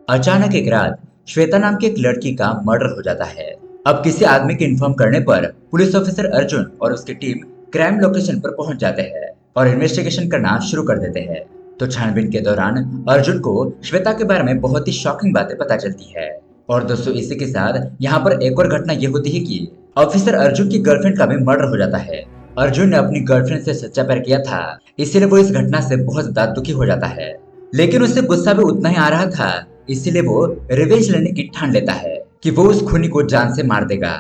अचानक एक रात श्वेता नाम की एक लड़की का मर्डर हो जाता है। अब किसी आदमी के इन्फॉर्म करने पर पुलिस ऑफिसर अर्जुन और उसकी टीम क्राइम लोकेशन पर पहुंच जाते हैं और इन्वेस्टिगेशन करना शुरू कर देते हैं। तो छानबीन के दौरान अर्जुन को श्वेता के बारे में बहुत ही शॉकिंग बातें पता चलती है। और दोस्तों, इसी के साथ यहाँ पर एक और घटना ये होती है कि ऑफिसर अर्जुन की गर्लफ्रेंड का भी मर्डर हो जाता है। अर्जुन ने अपनी गर्लफ्रेंड से सच्चा प्यार किया था, इसीलिए वो इस घटना से बहुत ज्यादा दुखी हो जाता है। लेकिन उसे गुस्सा भी उतना ही आ रहा था, इसीलिए वो रिवेंज लेने की ठान लेता है कि वो उस खूनी को जान से मार देगा।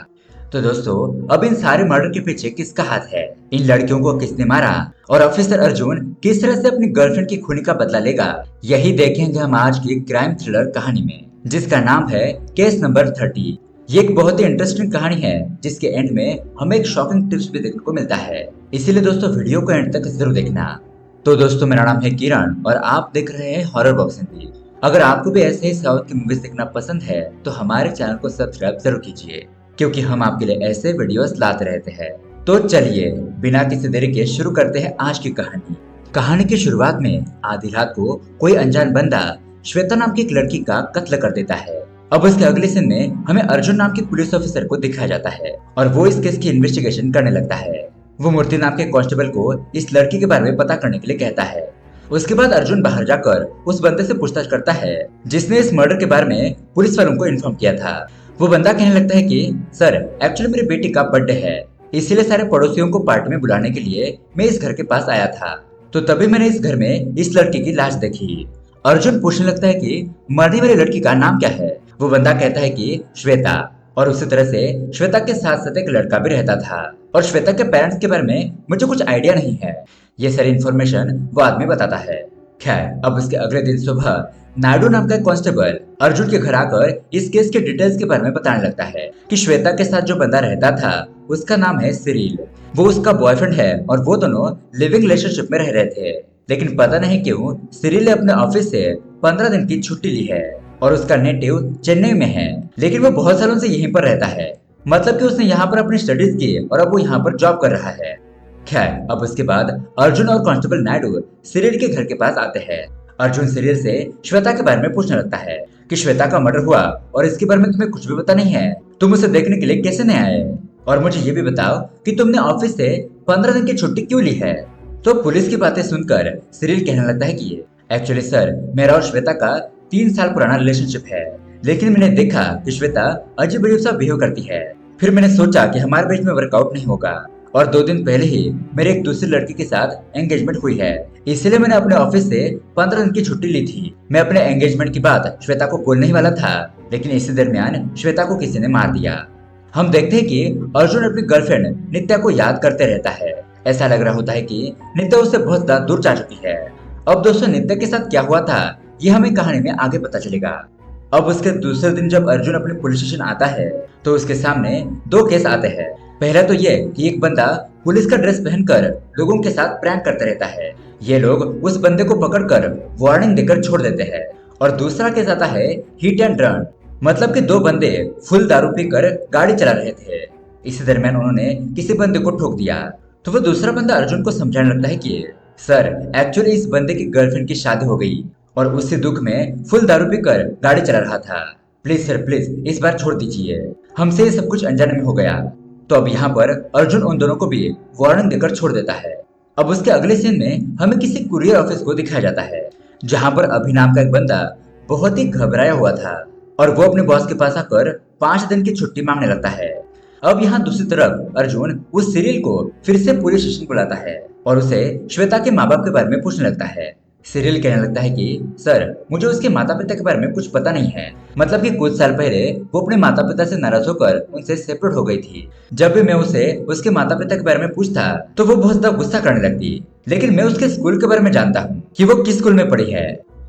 तो दोस्तों, अब इन सारे मर्डर के पीछे किसका हाथ है, इन लड़कियों को किसने मारा और ऑफिसर अर्जुन किस तरह से अपनी गर्लफ्रेंड की खूनी का बदला लेगा, यही देखेंगे हम आज की क्राइम थ्रिलर कहानी में, जिसका नाम है केस नंबर 30। ये एक बहुत ही इंटरेस्टिंग कहानी है जिसके एंड में हमें एक शॉकिंग टिप्स भी देखने को मिलता है। इसीलिए दोस्तों, वीडियो को एंड तक जरूर देखना। तो दोस्तों, मेरा नाम है किरण और आप देख रहे हैं हॉरर बॉक्स हिंदी। अगर आपको भी ऐसे ही साउथ की मूवीज देखना पसंद है तो हमारे चैनल को सब्सक्राइब जरूर कीजिए, क्योंकि हम आपके लिए ऐसे वीडियोस लाते रहते हैं। तो चलिए बिना किसी देरी के शुरू करते हैं आज की कहानी। कहानी की शुरुआत में आधी रात को कोई अनजान बंदा श्वेता नाम की एक लड़की का कत्ल कर देता है। अब उसके अगले सीन में हमें अर्जुन नाम के पुलिस ऑफिसर को दिखाया जाता है और वो इस केस की इन्वेस्टिगेशन करने लगता है। वो मूर्ति नाम के कांस्टेबल को इस लड़की के बारे में पता करने के लिए कहता है। उसके बाद अर्जुन बाहर जाकर उस बंदे से पूछताछ करता है जिसने इस मर्डर के बारे में पुलिस वालों को इन्फॉर्म किया था। वो बंदा कहने लगता है कि सर, एक्चुअली मेरी बेटी का बर्थडे है, इसीलिए सारे पड़ोसियों को पार्टी में बुलाने के लिए मैं इस घर के पास आया था। तो तभी मैंने इस घर में इस लड़की की लाश देखी। अर्जुन पूछने लगता है कि मरने वाली लड़की का नाम क्या है। वो बंदा कहता है कि श्वेता, और उसी तरह से श्वेता के साथ साथ एक लड़का भी रहता था और श्वेता के पेरेंट्स के बारे में मुझे कुछ आइडिया नहीं है। ये सारी इन्फॉर्मेशन वो आदमी बताता है। खैर, अब उसके अगले दिन सुबह नायडू नाम का कांस्टेबल अर्जुन के घर आकर इस केस के डिटेल्स के बारे में बताने लगता है कि श्वेता के साथ जो बंदा रहता था उसका नाम है सिरिल। वो उसका बॉयफ्रेंड है और वो दोनों लिविंग रिलेशनशिप में रह रहे थे। लेकिन पता नहीं क्यों सिरिल ने अपने ऑफिस से 15 दिन की छुट्टी ली है और उसका नेटिव चेन्नई में है, लेकिन वो बहुत सालों से यहीं पर रहता है। मतलब कि उसने यहाँ पर अपनी स्टडीज की और अब वो यहाँ पर जॉब कर रहा है। खैर, अब उसके बाद अर्जुन और कांस्टेबल नायडू सिरिल के घर के पास आते हैं। अर्जुन सिरिल से श्वेता के बारे में पूछने लगता है कि श्वेता का मर्डर हुआ और इसके बारे में तुम्हें कुछ भी पता नहीं है, तुम उसे देखने के लिए कैसे नहीं आए, और मुझे ये भी बताओ कि तुमने ऑफिस से 15 दिन की छुट्टी क्यों ली है। तो पुलिस की बातें सुनकर सिरिल कहने लगता है कि एक्चुअली सर, मेरा और श्वेता का 3 साल पुराना रिलेशनशिप है, लेकिन मैंने देखा कि श्वेता अजीब अजीब सा बिहेव करती है। फिर मैंने सोचा कि हमारे बीच में वर्कआउट नहीं होगा और 2 दिन पहले ही मेरे एक दूसरी लड़की के साथ एंगेजमेंट हुई है, इसलिए मैंने अपने ऑफिस से 15 दिन की छुट्टी ली थी। मैं अपने एंगेजमेंट की बात श्वेता को बोलने ही वाला था, लेकिन इसी दरमियान श्वेता को किसी ने मार दिया। हम देखते हैं कि अर्जुन अपनी गर्लफ्रेंड नित्या को याद करते रहता है। ऐसा लग रहा होता है कि नित्या उससे बहुत ज्यादा दूर जा चुकी है। अब दोस्तों, नित्या के साथ क्या हुआ था ये हमें कहानी में आगे पता चलेगा। अब उसके दूसरे दिन जब अर्जुन अपने पुलिस स्टेशन आता है तो उसके सामने 2 केस आते हैं। पहला तो ये कि एक बंदा पुलिस का ड्रेस पहनकर लोगों के साथ प्रैंक करता रहता है। ये लोग उस बंदे को पकड़कर वार्निंग देकर छोड़ देते हैं। और दूसरा केस आता है हिट एंड रन, मतलब कि 2 बंदे फुल दारू पीकर गाड़ी चला रहे थे। इसी दरमियान उन्होंने किसी बंदे को ठोक दिया। तो वो दूसरा बंदा अर्जुन को समझाने लगता है कि सर, एक्चुअली इस बंदे की गर्लफ्रेंड की शादी हो गई और उसी दुख में फुल दारू पीकर गाड़ी चला रहा था। प्लीज सर, प्लीज इस बार छोड़ दीजिए, हमसे ये सब कुछ अनजाने में हो गया। तो अब यहाँ पर अर्जुन उन दोनों को भी वार्निंग देकर छोड़ देता है। अब उसके अगले सीन में हमें किसी कुरियर ऑफिस को दिखाया जाता है, जहाँ पर अभि नाम का एक बंदा बहुत ही घबराया हुआ था और वो अपने बॉस के पास आकर 5 दिन की छुट्टी मांगने लगता है। अब यहाँ दूसरी तरफ अर्जुन उस सिरिल को फिर से पुलिस स्टेशन बुलाता है और उसे श्वेता के माँ बाप के बारे में पूछने लगता है। सिरिल कहने लगता है कि सर, मुझे उसके माता पिता के बारे में कुछ पता नहीं है। मतलब कि कुछ साल पहले वो अपने माता पिता से नाराज होकर उनसे सेपरेट हो गई थी। जब भी मैं उसे उसके माता पिता के बारे में पूछता तो वो बहुत ज्यादा गुस्सा करने लगती, लेकिन मैं उसके स्कूल के बारे में जानता हूँ कि वो किस स्कूल में पढ़ी है।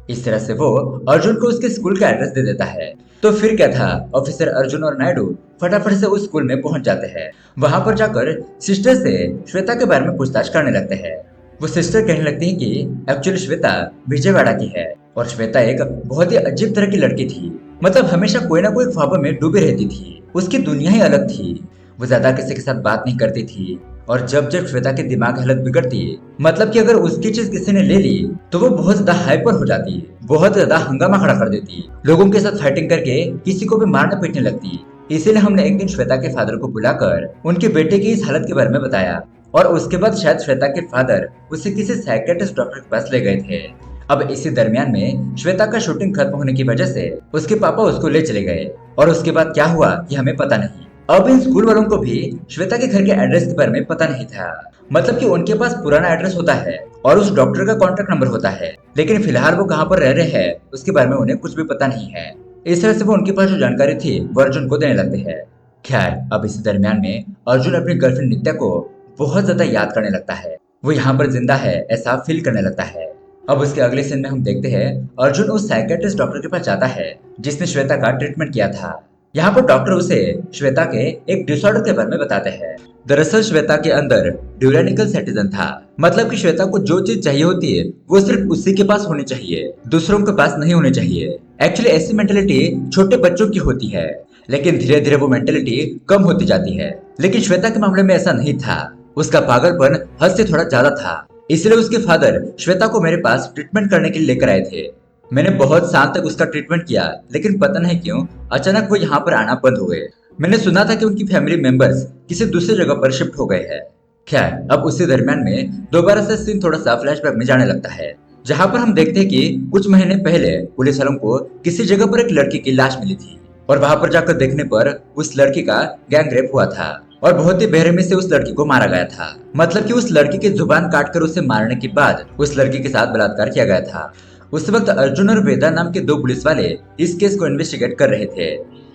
इस तरह से वो अर्जुन को उसके स्कूल का एड्रेस दे देता है। तो फिर क्या था, ऑफिसर अर्जुन और नायडू फटाफट से उस स्कूल में पहुंच जाते हैं। वहां पर जाकर सिस्टर से श्वेता के बारे में पूछताछ करने लगते हैं। वो सिस्टर कहने लगती है कि एक्चुअली श्वेता विजयवाड़ा की है और श्वेता एक बहुत ही अजीब तरह की लड़की थी। मतलब हमेशा कोई ना कोई ख्वाबों में डूबी रहती थी, उसकी दुनिया ही अलग थी। वो ज्यादा किसी के साथ बात नहीं करती थी और जब जब श्वेता की दिमाग की हालत बिगड़ती, मतलब कि अगर उसकी चीज किसी ने ले ली तो वो बहुत ज्यादा हाइपर हो जाती, बहुत ज्यादा हंगामा खड़ा कर देती, लोगों के साथ फाइटिंग करके किसी को भी मारने पीटने लगती। इसीलिए हमने एक दिन श्वेता के फादर को बुलाकर उनके बेटे की इस हालत के बारे में बताया, और उसके बाद शायद श्वेता के फादर उसे किसी साइकियाट्रिस्ट डॉक्टर के पास ले गए थे। अब इसी दरमियान में श्वेता का शूटिंग खत्म होने की वजह से उसके पापा उसको ले चले गए, और उसके बाद क्या हुआ ये हमें पता नहीं। अब इन स्कूल वालों को भी श्वेता के घर के एड्रेस के बारे में पता नहीं था, मतलब कि उनके पास पुराना एड्रेस होता है और उस डॉक्टर का कॉन्टेक्ट नंबर होता है, लेकिन फिलहाल वो कहाँ पर रह रहे हैं उसके बारे में उन्हें कुछ भी पता नहीं है। इस तरह से वो उनके पास जो जानकारी थी वो अर्जुन को देने लगते हैं। खैर, अब इसी दरमियान में अर्जुन अपनी गर्लफ्रेंड नित्या को बहुत ज्यादा याद करने लगता है, वो यहाँ पर जिंदा है ऐसा फील करने लगता है। अब उसके अगले सीन में हम देखते हैं अर्जुन उस साइकियाट्रिस्ट डॉक्टर के पास जाता है जिसने श्वेता का ट्रीटमेंट किया था। यहाँ पर डॉक्टर उसे श्वेता के एक डिसऑर्डर के बारे में बताते हैं। दरअसल श्वेता के अंदर ड्यूरेनिकल सेटिजन था, मतलब कि श्वेता को जो चीज चाहिए होती है वो सिर्फ उसी के पास होनी चाहिए, दूसरों के पास नहीं होनी चाहिए। एक्चुअली ऐसी मेंटेलिटी छोटे बच्चों की होती है, लेकिन धीरे धीरे वो मेंटेलिटी कम होती जाती है। लेकिन श्वेता के मामले में ऐसा नहीं था, उसका पागलपन हद से थोड़ा ज्यादा था। इसलिए उसके फादर श्वेता को मेरे पास ट्रीटमेंट करने के लिए लेकर आए थे। मैंने बहुत साल तक उसका ट्रीटमेंट किया, लेकिन पता नहीं क्यों अचानक वो यहाँ पर आना बंद हो गए। मैंने सुना था कि उनकी फैमिली मेंबर्स किसी दूसरी जगह पर शिफ्ट हो गए हैं। खैर, अब उसी दरमियान में दोबारा से सीन थोड़ा सा फ्लैशबैक में जाने लगता है, जहाँ पर हम देखते हैं कि कुछ महीने पहले पुलिस वालों को किसी जगह पर एक लड़की की लाश मिली थी, और वहां पर जाकर देखने पर उस लड़की का गैंग रेप हुआ था और बहुत ही बेरहमी से उस लड़की को मारा गया था। मतलब कि उस लड़की की जुबान काटकर उसे मारने के बाद उस लड़की के साथ बलात्कार किया गया था। उस वक्त अर्जुन और वेदा नाम के दो पुलिस वाले इस केस को इन्वेस्टिगेट कर रहे थे।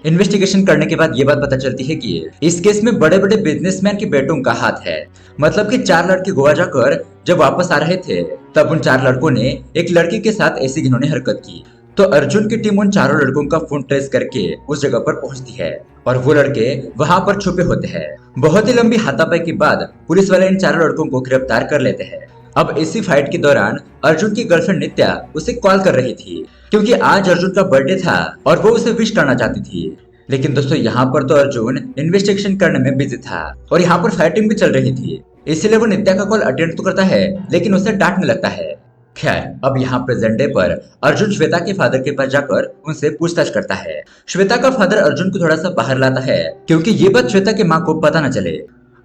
इन्वेस्टिगेशन करने के बाद ये बात पता चलती है कि इस केस में बड़े बड़े बिजनेसमैन के बेटों का हाथ है। मतलब कि 4 लड़के गोवा जाकर जब वापस आ रहे थे तब उन 4 लड़कों ने एक लड़की के साथ ऐसी घिनौनी हरकत की। तो अर्जुन की टीम उन चारों लड़कों का फोन ट्रेस करके उस जगह पर पहुंचती है और वो लड़के वहां पर छुपे होते हैं। बहुत ही लंबी हाथापाई के बाद पुलिस वाले इन चारों लड़कों को गिरफ्तार कर लेते हैं। अब इसी फाइट के दौरान अर्जुन की गर्लफ्रेंड नित्या उसे कॉल कर रही थी, क्योंकि आज अर्जुन का बर्थडे था और वो उसे विश करना चाहती थी। लेकिन दोस्तों, यहाँ पर तो अर्जुन इन्वेस्टिगेशन करने में बिजी था और यहाँ पर फाइटिंग भी चल रही थी, इसलिए वो नित्या का कॉल अटेंड तो करता है लेकिन उसे डांटने लगता है। खैर, अब यहाँ प्रेजेंट डे पर अर्जुन श्वेता के फादर के पास जाकर उनसे पूछताछ करता है। श्वेता का फादर अर्जुन को थोड़ा सा बाहर लाता है क्योंकि ये बात श्वेता की माँ को पता न चले।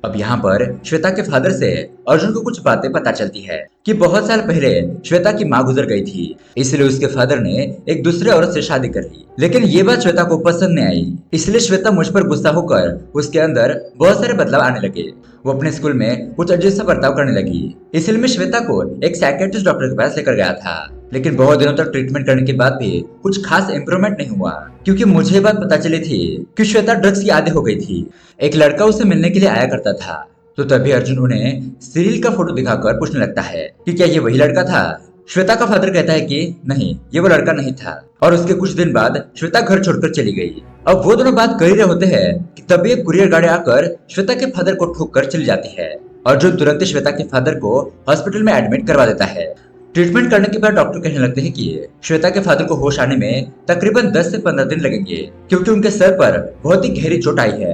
अब यहाँ पर श्वेता के फादर से अर्जुन को कुछ बातें पता चलती है कि बहुत साल पहले श्वेता की माँ गुजर गई थी, इसलिए उसके फादर ने एक दूसरे औरत से शादी कर ली। लेकिन ये बात श्वेता को पसंद नहीं आई, इसलिए श्वेता मुझ पर गुस्सा होकर उसके अंदर बहुत सारे बदलाव आने लगे। वो अपने स्कूल में कुछ अजीब सा बर्ताव करने लगी, इसलिए मैं श्वेता को एक साइकियाट्रिस्ट डॉक्टर के पास लेकर गया था। लेकिन बहुत दिनों तक ट्रीटमेंट करने के बाद भी कुछ खास इम्प्रूवमेंट नहीं हुआ, क्योंकि मुझे ये बात पता चली थी कि श्वेता ड्रग्स की आदी हो गई थी। एक लड़का उसे मिलने के लिए आया करता था, तो तभी अर्जुन उन्हें सिरिल का फोटो दिखाकर पूछने लगता है कि क्या ये वही लड़का था। श्वेता का फादर कहता है कि नहीं, ये वो लड़का नहीं था, और उसके कुछ दिन बाद श्वेता घर छोड़कर चली गई। अब वो दोनों बात कर ही रहे होते हैं कि तभी एक कुरियर गाड़ी आकर श्वेता के फादर को ठोक कर चली जाती है। अर्जुन तुरंत श्वेता के फादर को हॉस्पिटल में एडमिट करवा देता है। ट्रीटमेंट करने के बाद डॉक्टर कहने लगते हैं कि श्वेता के फादर को होश आने में तकरीबन 10 से 15 दिन लगेंगे, क्योंकि उनके सर पर बहुत ही गहरी चोट आई है।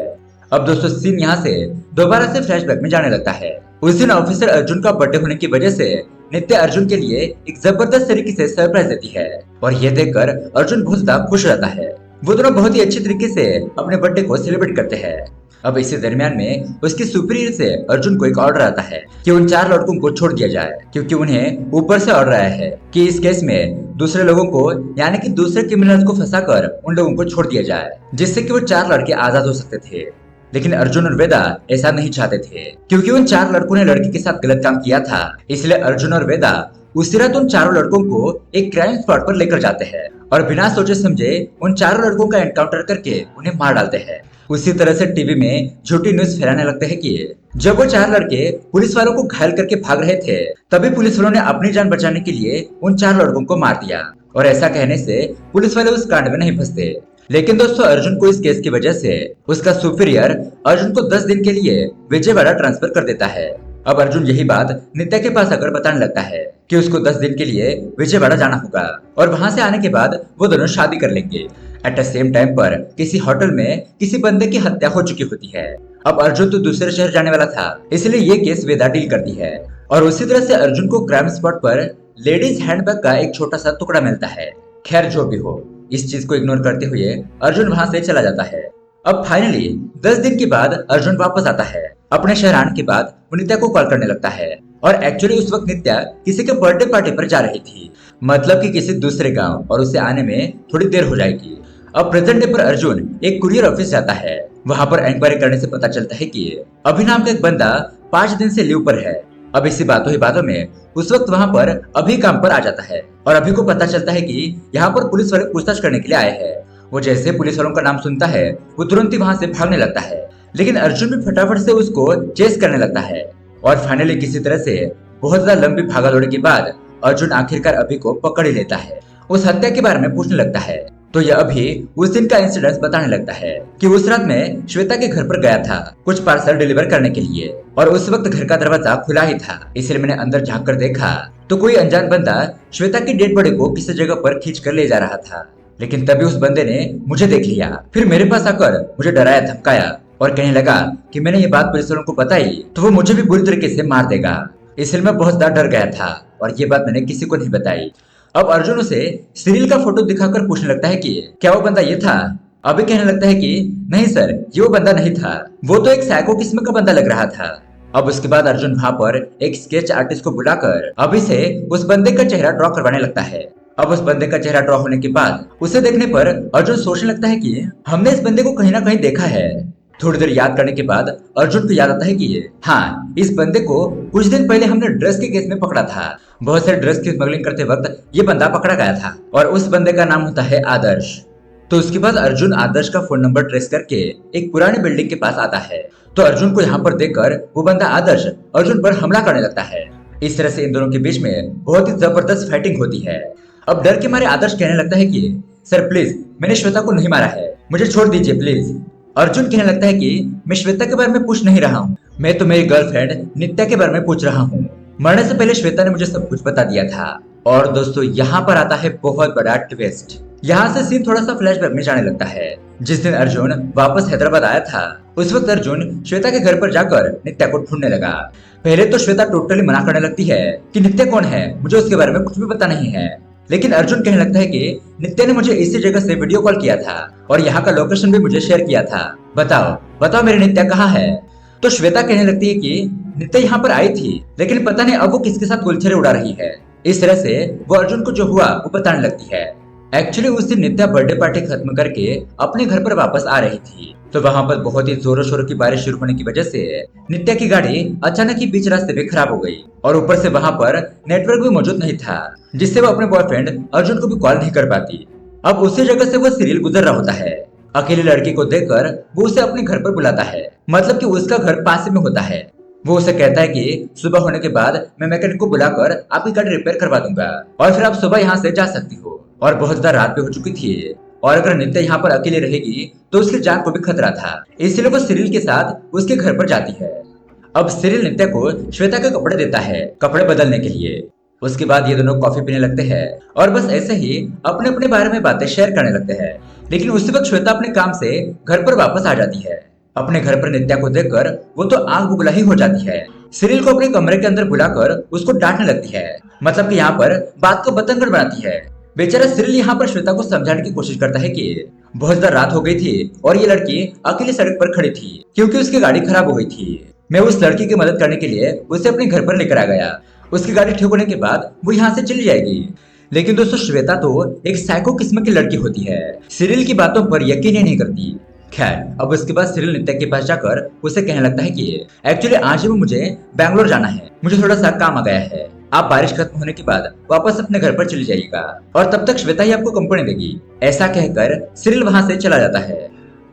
अब दोस्तों, सीन यहाँ से दोबारा से फ्लैशबैक में जाने लगता है। उस दिन ऑफिसर अर्जुन का बर्थडे होने की वजह से नित्या अर्जुन के लिए एक जबरदस्त तरीके से सरप्राइज देती है, और ये देखकर अर्जुन बहुत ज्यादा खुश रहता है। वो दोनों बहुत ही अच्छे तरीके से अपने बर्थडे को सेलिब्रेट करते हैं। अब इसी दरमियान में उसकी सुपीरियर से अर्जुन को एक ऑर्डर आता है कि उन 4 लड़कों को छोड़ दिया जाए, क्योंकि उन्हें ऊपर से ऑर्डर आया है कि इस केस में दूसरे लोगों को, यानी कि दूसरे क्रिमिनल्स को फंसाकर उन लोगों को छोड़ दिया जाए, जिससे कि वो 4 लड़के आजाद हो सकते थे। लेकिन अर्जुन और वेदा ऐसा नहीं चाहते थे, क्योंकि उन 4 लड़कों ने लड़की के साथ गलत काम किया था। इसलिए अर्जुन और वेदा उसी रात उन 4 लड़कों को एक क्राइम स्पॉट पर लेकर जाते हैं और बिना सोचे समझे उन 4 लड़कों का एनकाउंटर करके उन्हें मार डालते हैं। उसी तरह से टीवी में झूठी न्यूज फैलाने लगते हैं कि जब वो 4 लड़के पुलिस वालों को घायल करके भाग रहे थे, तभी पुलिस वालों ने अपनी जान बचाने के लिए उन 4 लड़कों को मार दिया, और ऐसा कहने से पुलिस वाले उस कांड में नहीं फंसते। लेकिन दोस्तों, अर्जुन को इस केस की वजह से उसका सुपीरियर अर्जुन को 10 दिन के लिए विजयवाड़ा ट्रांसफर कर देता है। अब अर्जुन यही बात नित्या के पास आकर बताने लगता है कि उसको 10 दिन के लिए विजयवाड़ा जाना होगा और वहां से आने के बाद वो दोनों शादी कर लेंगे। एट द सेम टाइम पर किसी होटल में किसी बंदे की हत्या हो चुकी होती है। अब अर्जुन तो दूसरे शहर जाने वाला था, इसलिए ये केस वेदा डील करती है। और उसी तरह से अर्जुन को क्राइम स्पॉट पर लेडीज हैंडबैग का एक छोटा सा टुकड़ा मिलता है। खैर जो भी हो, इस चीज को इग्नोर करते हुए अर्जुन वहां से चला जाता है। अब फाइनली 10 दिन के बाद अर्जुन वापस आता है। अपने शहर आने के बाद वो नित्या को कॉल करने लगता है और एक्चुअली उस वक्त नित्या किसी के बर्थडे पार्टी पर जा रही थी, मतलब कि किसी दूसरे गांव, और उसे आने में थोड़ी देर हो जाएगी। अब प्रेजेंट डे पर अर्जुन एक कुरियर ऑफिस जाता है। वहां पर इंक्वायरी करने से पता चलता है कि अभि नाम का एक बंदा 5 दिन से लीव पर है। अब इसी बातों ही बातों में उस वक्त वहां पर अभि काम पर आ जाता है और अभि को पता चलता है कि यहाँ पर पुलिस वाले पूछताछ करने के लिए आए हैं। वो जैसे पुलिस वालों का नाम सुनता है वो तुरंत ही वहां से भागने लगता है, लेकिन अर्जुन भी फटाफट से उसको चेस करने लगता है। और फाइनली किसी तरह से बहुत ज्यादा लंबी भागा दौड़ी के बाद अर्जुन आखिरकार अभि को पकड़ ही लेता है। उस हत्या के बारे में पूछने लगता है तो यह अभी उस दिन का इंसिडेंट बताने लगता है कि उस रात में श्वेता के घर पर गया था कुछ पार्सल डिलीवर करने के लिए, और उस वक्त घर का दरवाजा खुला ही था, इसलिए मैंने अंदर झांक कर देखा तो कोई अनजान बंदा श्वेता की डेड बॉडी को किसी जगह पर खींच कर ले जा रहा था। लेकिन तभी उस बंदे ने मुझे देख लिया, फिर मेरे पास आकर मुझे डराया धमकाया और कहने लगा कि मैंने ये बात पुलिस वालों को बताई तो वो मुझे भी बुरी तरीके से मार देगा। इसलिए मैं बहुत ज्यादा डर गया था और ये बात मैंने किसी को नहीं बताई। अब अर्जुन उसे सिरिल का फोटो दिखाकर पूछने लगता है कि क्या वो बंदा ये था। अभी कहने लगता है कि नहीं सर, ये वो बंदा नहीं था, वो तो एक साइको किस्म का बंदा लग रहा था। अब उसके बाद अर्जुन वहां पर एक स्केच आर्टिस्ट को बुलाकर अभी से उस बंदे का चेहरा ड्रॉ करवाने लगता है। अब उस बंदे का चेहरा ड्रॉ होने के बाद उसे देखने पर अर्जुन सोचने लगता है कि हमने इस बंदे को कहीं ना कहीं देखा है। थोड़ी देर याद करने के बाद अर्जुन को याद आता है कि हाँ, इस बंदे को कुछ दिन पहले हमने ड्रग्स के केस में पकड़ा था। बहुत सारे ड्रग्स की स्मगलिंग करते वक्त ये बंदा पकड़ा गया था और उस बंदे का नाम होता है आदर्श। तो उसके बाद अर्जुन आदर्श का फोन नंबर ट्रेस करके एक पुरानी बिल्डिंग के पास आता है। तो अर्जुन को यहाँ पर देखकर वो बंदा आदर्श अर्जुन पर हमला करने लगता है। इस तरह से इन दोनों के बीच में बहुत ही जबरदस्त फाइटिंग होती है। अब डर के मारे आदर्श कहने लगता है कि सर प्लीज, मैंने श्वेता को नहीं मारा है, मुझे छोड़ दीजिए प्लीज। अर्जुन कहने लगता है कि मैं श्वेता के बारे में पूछ नहीं रहा हूँ, मैं तो मेरी गर्लफ्रेंड नित्या के बारे में पूछ रहा हूँ। मरने से पहले श्वेता ने मुझे सब कुछ बता दिया था। और दोस्तों यहाँ पर आता है बहुत बड़ा ट्विस्ट। यहाँ से सीन थोड़ा सा फ्लैशबैक में जाने लगता है। जिस दिन अर्जुन वापस हैदराबाद आया था उस वक्त अर्जुन श्वेता के घर पर जाकर नित्या को ढूंढने लगा। पहले तो श्वेता टोटली मना करने लगती है कि नित्या कौन है, मुझे उसके बारे में कुछ भी पता नहीं है। लेकिन अर्जुन कहने लगता है कि नित्या ने मुझे इसी जगह से वीडियो कॉल किया था और यहाँ का लोकेशन भी मुझे शेयर किया था, बताओ बताओ मेरी नित्या कहाँ है। तो श्वेता कहने लगती है कि नित्या यहाँ पर आई थी, लेकिन पता नहीं अब वो किसके साथ गुलछरे उड़ा रही है। इस तरह से वो अर्जुन को जो हुआ वो बताने लगती है। एक्चुअली उस दिन नित्या बर्थडे पार्टी खत्म करके अपने घर पर वापस आ रही थी, तो वहाँ पर बहुत ही जोरों शोरों की बारिश शुरू होने की वजह से नित्या की गाड़ी अचानक ही बीच रास्ते में खराब हो गई और ऊपर से वहाँ पर नेटवर्क भी मौजूद नहीं था, जिससे वो अपने बॉयफ्रेंड अर्जुन को भी कॉल नहीं कर पाती। अब उसी जगह से वो सिरिल गुजर रहा होता है। अकेली लड़की को देखकर वो उसे अपने घर पर बुलाता है, मतलब कि उसका घर पास में होता है। वो उसे कहता है कि सुबह होने के बाद मैं मैकेनिक को बुलाकर आपकी गाड़ी रिपेयर करवा दूंगा और फिर आप सुबह यहाँ से जा सकती हो। और बहुत ज्यादा रात भी हो चुकी थी और अगर नित्या यहाँ पर अकेले रहेगी तो उसकी जान को भी खतरा था, इसलिए वो सिरिल के साथ उसके घर पर जाती है। अब सिरिल नित्या को श्वेता के कपड़े देता है कपड़े बदलने के लिए। उसके बाद ये दोनों कॉफी पीने लगते हैं और बस ऐसे ही अपने अपने बारे में बातें शेयर करने लगते हैं। लेकिन उसी वक्त श्वेता अपने काम से घर पर वापस आ जाती है। अपने घर पर नित्या को देखकर वो तो आग बुगला ही हो जाती है। सिरिल को अपने कमरे के अंदर बुलाकर उसको डांटने लगती है, मतलब कि यहाँ पर बात को बतंगड़ बनाती है। बेचारा सिरिल यहाँ पर श्वेता को समझाने की कोशिश करता है कि बहुत ज्यादा रात हो गई थी और ये लड़की अकेली सड़क पर खड़ी थी क्योंकि उसकी गाड़ी खराब हो गई थी। मैं उस लड़की की मदद करने के लिए उसे अपने घर पर लेकर आ गया। उसकी गाड़ी ठीक होने के बाद वो यहाँ से चली जाएगी। लेकिन दोस्तों श्वेता तो एक साइको किस्म की लड़की होती है, सिरिल की बातों पर यकीन ही नहीं करती। खैर अब उसके बाद सिरिल नित्या के पास जाकर उसे कहने लगता है कि एक्चुअली आज भी मुझे बैंगलोर जाना है, मुझे थोड़ा सा काम आ गया है, आप बारिश खत्म होने के बाद वापस अपने घर पर चली जाइएगा और तब तक श्वेता ही आपको कंपनी देगी। ऐसा कहकर सिरिल वहां से चला जाता है।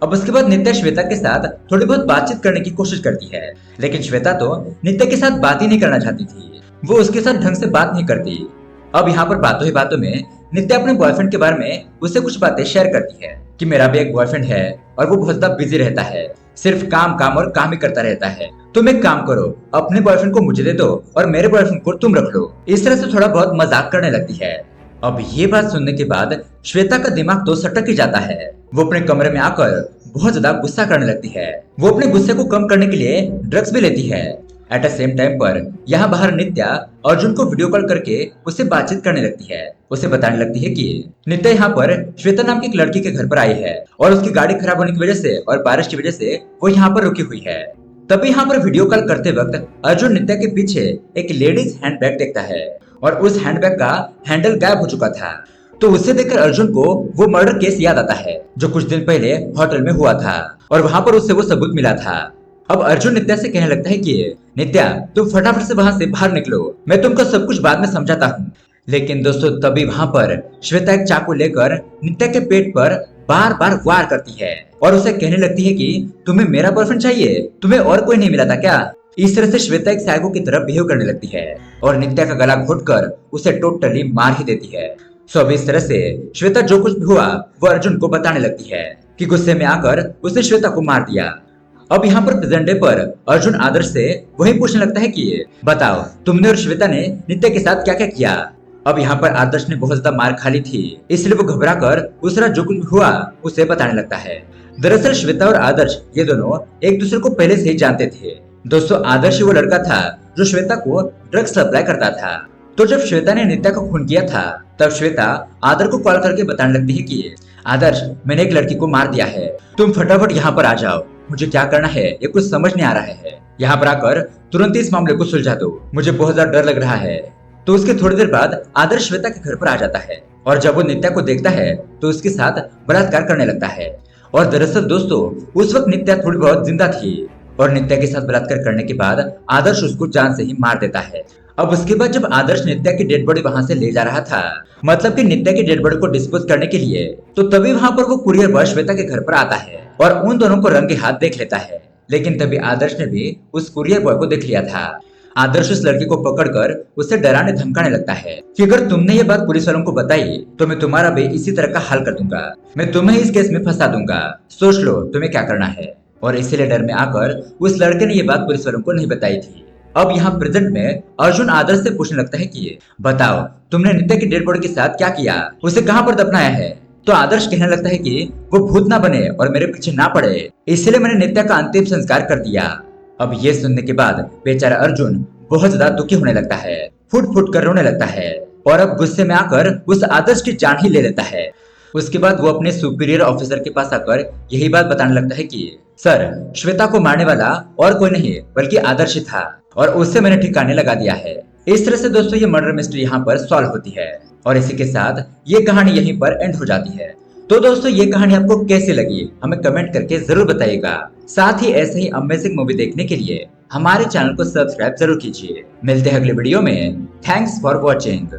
अब उसके बाद नित्या श्वेता के साथ थोड़ी बहुत बातचीत करने की कोशिश करती है, लेकिन श्वेता तो नित्या के साथ बात ही नहीं करना चाहती थी, वो उसके साथ ढंग से बात नहीं करती। अब यहाँ पर बातों ही बातों में नित्या अपने बॉयफ्रेंड के बारे में उससे कुछ बातें शेयर करती है कि मेरा भी एक बॉयफ्रेंड है और वो बहुत ज्यादा बिजी रहता है, सिर्फ काम काम और काम ही करता रहता है। तुम एक काम करो, अपने बॉयफ्रेंड को मुझे दे दो और मेरे बॉयफ्रेंड को तुम रख लो। इस तरह से थोड़ा बहुत मजाक करने लगती है। अब ये बात सुनने के बाद श्वेता का दिमाग तो सटक ही जाता है। वो अपने कमरे में आकर बहुत ज्यादा गुस्सा करने लगती है। वो अपने गुस्से को कम करने के लिए ड्रग्स भी लेती है। एट द सेम टाइम पर यहाँ बाहर नित्या अर्जुन को वीडियो कॉल करके उससे बातचीत करने लगती है। उसे बताने लगती है कि नित्या यहाँ पर श्वेता नाम की एक लड़की के घर पर आई है और उसकी गाड़ी खराब होने की वजह से और बारिश की वजह से वो यहाँ पर रुकी हुई है। तभी यहाँ पर वीडियो कॉल करते वक्त अर्जुन नित्या के पीछे एक लेडीज हैंडबैग देखता है और उस हैंडबैग का हैंडल गायब हो चुका था। तो उसे देखकर अर्जुन को वो मर्डर केस याद आता है जो कुछ दिन पहले होटल में हुआ था और वहाँ पर उससे वो सबूत मिला था। अब अर्जुन नित्या से कहने लगता है कि नित्या तुम फटाफट से वहां से बाहर निकलो, मैं तुमको सब कुछ बाद में समझाता हूँ। लेकिन दोस्तों तभी वहां पर श्वेता एक चाकू लेकर नित्या के पेट पर बार बार वार करती है और उसे कहने लगती है कि तुम्हें मेरा बॉयफ्रेंड चाहिए, तुम्हें और कोई नहीं मिला था क्या। इस तरह से श्वेता एक साइको की तरह बिहेव करने लगती है और नित्या का गला घोटकर उसे टोटली मार ही देती है। सो अब इस तरह से श्वेता जो कुछ भी हुआ वो अर्जुन को बताने लगती है कि गुस्से में आकर उसने श्वेता को मार दिया। अब यहाँ पर प्रेजेंट डे पर अर्जुन आदर्श से वही पूछने लगता है कि बताओ तुमने और श्वेता ने नित्या के साथ क्या क्या किया। अब यहाँ पर आदर्श ने बहुत ज्यादा मार खा ली थी, इसलिए वो घबरा कर उस तरह जो कुछ हुआ उसे बताने लगता है। दरअसल श्वेता और आदर्श ये दोनों एक दूसरे को पहले से ही जानते थे। दोस्तों आदर्श वो लड़का था जो श्वेता को ड्रग्स सप्लाई करता था। तो जब श्वेता ने नित्या को खून किया था तब श्वेता आदर्श को कॉल करके बताने लगती है कि आदर्श मैंने एक लड़की को मार दिया है, तुम फटाफट यहाँ पर आ जाओ, मुझे क्या करना है ये कुछ समझ नहीं आ रहा है, यहाँ पर आकर तुरंत इस मामले को सुलझा दो, मुझे बहुत ज्यादा डर लग रहा है। तो उसके थोड़ी देर बाद आदर्श श्वेता के घर पर आ जाता है और जब वो नित्या को देखता है तो उसके साथ बलात्कार करने लगता है। और दरअसल दोस्तों उस वक्त नित्या थोड़ी बहुत जिंदा थी और नित्या के साथ बलात्कार करने के बाद आदर्श उसको जान से ही मार देता है। अब उसके बाद जब आदर्श नित्या की डेड बॉडी वहां से ले जा रहा था, मतलब कि नित्या की डेड बॉडी को डिस्पोज करने के लिए, तो तभी वहां पर वो कुरियर बॉय श्वेता के घर पर आता है और उन दोनों को रंगे हाथ देख लेता है। लेकिन तभी आदर्श ने भी उस कुरियर बॉय को देख लिया था। आदर्श उस लड़की को पकड़कर उसे डराने धमकाने लगता है कि अगर तुमने ये बात पुलिस वालों को बताई तो मैं तुम्हारा भी इसी तरह का हाल कर दूंगा, मैं तुम्हें इस केस में फंसा दूंगा, सोच लो तुम्हें क्या करना है। और इसीलिए डर में आकर उस लड़के ने ये बात पुलिस वालों को नहीं बताई थी। अब यहाँ प्रेजेंट में अर्जुन आदर्श से पूछने लगता है कि बताओ तुमने नित्या की डेड बॉडी के साथ क्या किया, उसे कहाँ पर दफनाया है। तो आदर्श कहने लगता है कि वो भूत ना बने और मेरे पीछे ना पड़े, इसलिए मैंने नित्या का अंतिम संस्कार कर दिया। अब ये सुनने के बाद बेचारा अर्जुन बहुत ज्यादा दुखी होने लगता है, फुट फुट कर रोने लगता है और अब गुस्से में आकर उस आदर्श की जान ही ले लेता है। उसके बाद वो अपने सुपीरियर ऑफिसर के पास आकर यही बात बताने लगता है कि सर श्वेता को मारने वाला और कोई नहीं बल्कि आदर्श था और उससे मैंने ठिकाने लगा दिया है। इस तरह से दोस्तों ये मर्डर मिस्ट्री यहाँ पर सॉल्व होती है और इसी के साथ ये कहानी यहीं पर एंड हो जाती है। तो दोस्तों ये कहानी आपको कैसी लगी हमें कमेंट करके जरूर बताइएगा। साथ ही ऐसे ही अमेजिंग मूवी देखने के लिए हमारे चैनल को सब्सक्राइब जरूर कीजिए। मिलते हैं अगले वीडियो में। Thanks for watching.